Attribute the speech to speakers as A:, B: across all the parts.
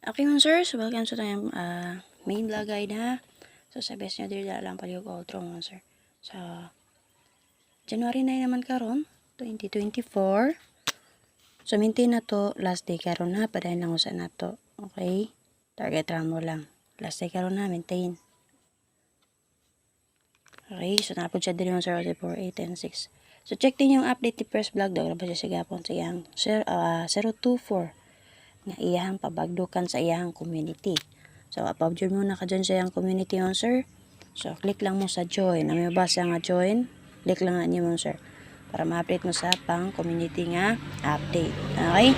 A: Okay man sir, so welcome sa tayong main vlog guide ha. So sa best nyo diri lang paliog outro man sir. So January 9 naman karon 2024. So maintain na to last day karon ha, padayon lang usa na to. Okay? Target ramo lang. Last day karon ha, maintain. Okay, so napod siya diri man sir 4, 8, and 6. So check din yung update ni first vlog daw ba siya sigapon sa iyang 024 nga iyahang pabagdukan sa iyahang community. So, upload mo na ka dyan sa iyang community mo, sir. So, click lang mo sa join. Na may basa nga join, click lang nga niyo mo, sir. Para ma-update mo sa pang community nga update. Okay?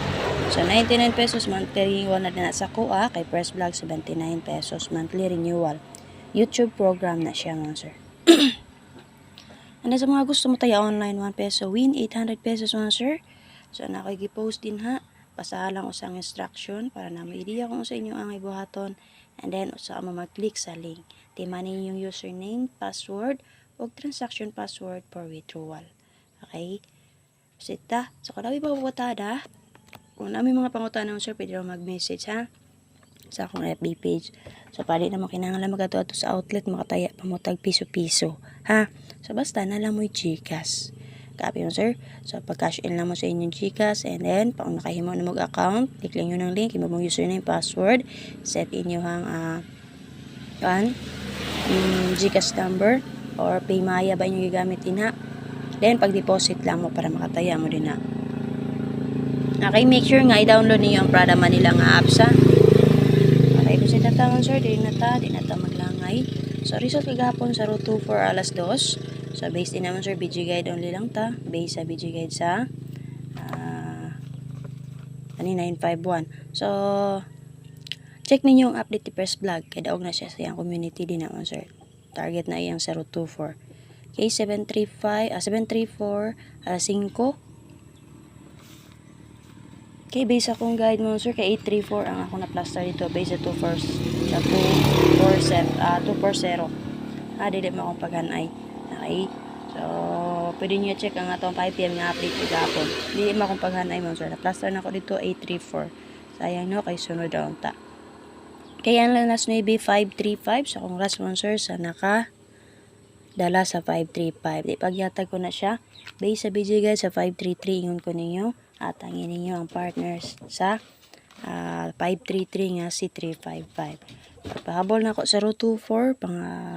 A: So, 99 pesos monthly renewal na din sa kuha. Kay Press Vlog, 79 pesos monthly renewal. YouTube program na siya mo, sir. And sa mga gusto mo tayo online, 1 peso win, 800 pesos mo, sir. So, nakikipost din ha. Basahan lang usang instruction para na may idea kung sa inyo ang ibuhaton. And then, usa mo mag-click sa link. Timanin yung username, password, o transaction password for withdrawal. Okay? Sita. So, kadawi ba bukatada? Kung namin mga pangutanong sir, pwede lang mag-message ha. Sa akong FB page. So, pali na mo kinahanglan magatuwa sa outlet, makataya pa mo tag piso-piso. Ha? So, basta na lang mo yung Gcash. Copy mo, sir. So, pag-cash in lang mo sa inyong Gcash, and then, pag nakahimo na mag-account, click lang yun ng link, imo mong username, password, set inyo hang, Gcash number, or Paymaya ba inyo gagamitin ha. Then, pag-deposit lang mo para makataya mo din ha. Okay, make sure nga i-download niyo ang Prada Manila nga apps ha. Okay, kung sa tatangon, sir, di na ta maglangay. So, result kagapon sa route 2 for alas 2. So, based din naman sir, BG Guide only lang ta. Based sa BG Guide sa 951. So, check ninyo yung update ni Press Vlog. Kaya daog na siya sa yung community din naman sir. Target na iyang 024. Okay, 734, 5. Okay, base akong guide mo sir, kay 834 ang ako na plaster dito. Base sa 240. Dili mo akong paghanay. Okay. So, pwede nyo check ang atong 5 PM nga update ko gapon. Dili mo akong paghanay mo sir. Na-plaster na ako dito 834. Sayang no, kay sunod daw ta. Kaya ang last maybe 535. So, kung last one sir, sa naka dala sa 535. Di pagyatag ko na siya. Base sa BG guys sa 533 ingon ko ninyo. At angin ninyo ang partners sa 533 nga si 355. Pahabol na ako sa 024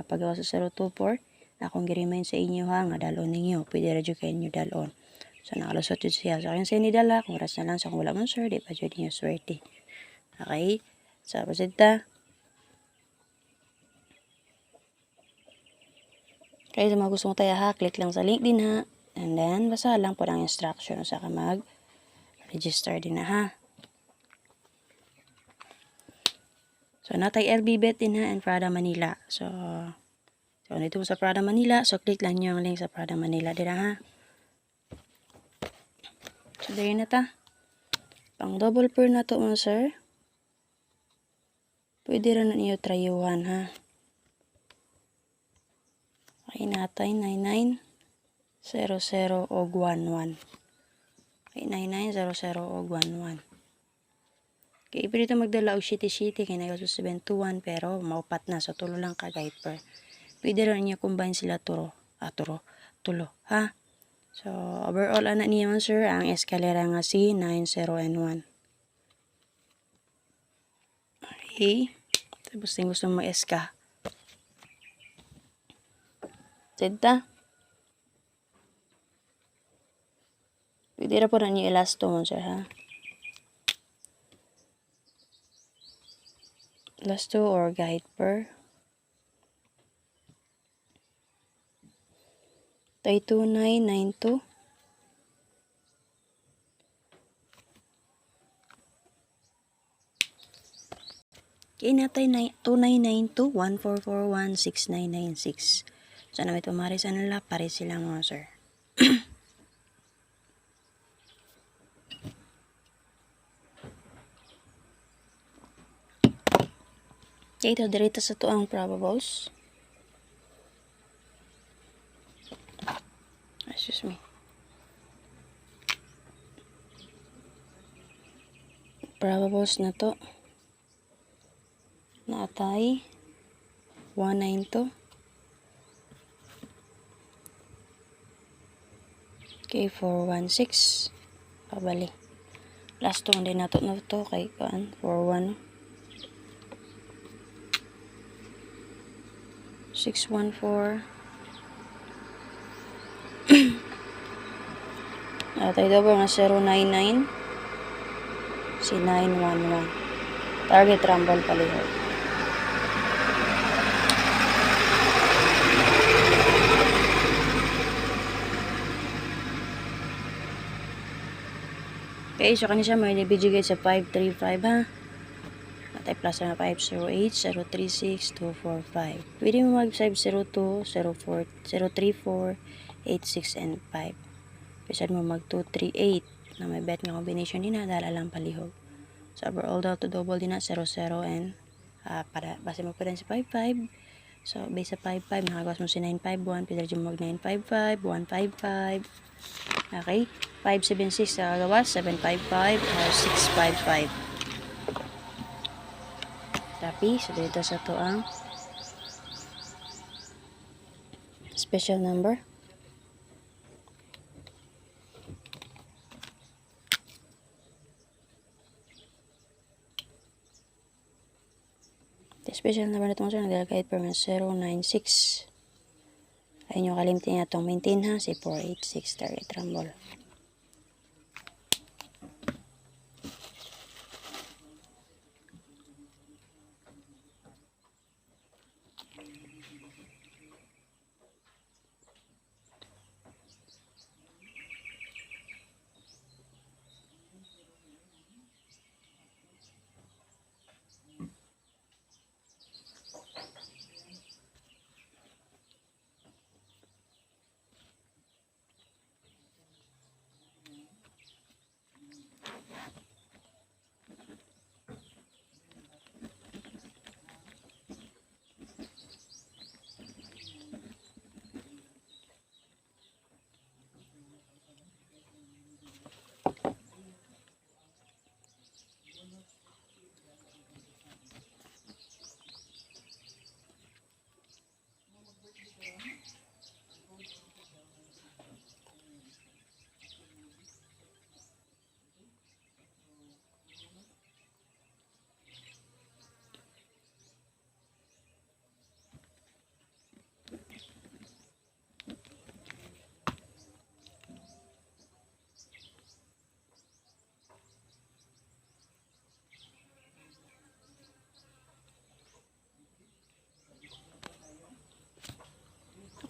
A: pagawa sa 024 na akong gi-remind sa inyo ha nga dalon ninyo. Pwede ra jud kay inyo dalon. So nakalusot jud siya. So akin sa inidala kung oras na lang sa kung wala man sir, di pa jud niyo swerte. Okay? So proceed. Kaya sa mga gusto mo tayo ha, click lang sa link din ha. And then, basa lang po ng instruction sa mag-register din na ha. So, natay LBBet din ha and Prada Manila. So dito sa Prada Manila, so click lang nyo ang link sa Prada Manila din ha. So, there na ta. Pang double pearl na to mo sir. Pwede rin na niyo tryuhan ha. Okay, natay 9900 og 11. Okay, 9900 og 11. Okay, pwede ito magdala og shitty kaya nagawa sa 721 pero maupat na. So, tulo lang ka guide per. Pwede rin niyo combine sila tulo. Ha? So, overall, anak niya man sir, ang escalera nga si 90N1. Okay. Tapos yung gusto mo eska. Senta. Pwede rin po na niyo elasto man sir ha. Elasto or guide per. Tay 2992. Okay, natay 2992-1441-6996. So, na may tumari sa nila, pare sila mga sir. Okay, ito direta sa tuang probables. Excuse me. Probables na to. naatay 192. Okay, 416. Pabali. Last one din nato na to kay kuan 41. 614. Atay double nga 099. Si 911. Target rumble palihog. Okay, so kanya siya may nabigay sa 535 ha. Atay plus na 508, 036, 245. Pwede mo mag 502, 04, 034, 86, and 5. Pwede mo mag 238 na may bet nga combination din na dahil alang palihog. So, overall daw to double din na 00 and para base mo pa rin si 55. So, base sa 55, nakagawas mo si 951. Pwede mo mag 955, 155. Okay? 576 nakagawas, 755 or 655. Tapi, so dito sa to ang special number. The special number na itong sir, naglalagay per 096. Ayun yung kalimtin nga itong maintain ha, si 486 target rumble.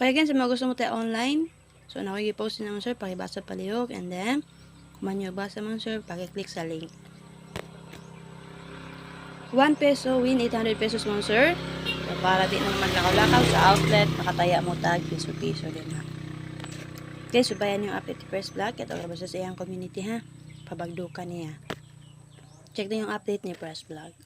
A: Okay, again, sa mga gusto mo tayo online, so nakikipost naman sir, pakibasa palihog, and then, kung man nyo basa man sir, pakiclick sa link. 1 peso, win 800 pesos mo sir. So, para di naman lakaw-lakaw sa outlet, makataya mo tag, piso-piso din ha. Okay, subayan yung update ni Press Vlog, ito ba sa iyang community ha, pabagdukan niya. Check din yung update ni Press Vlog.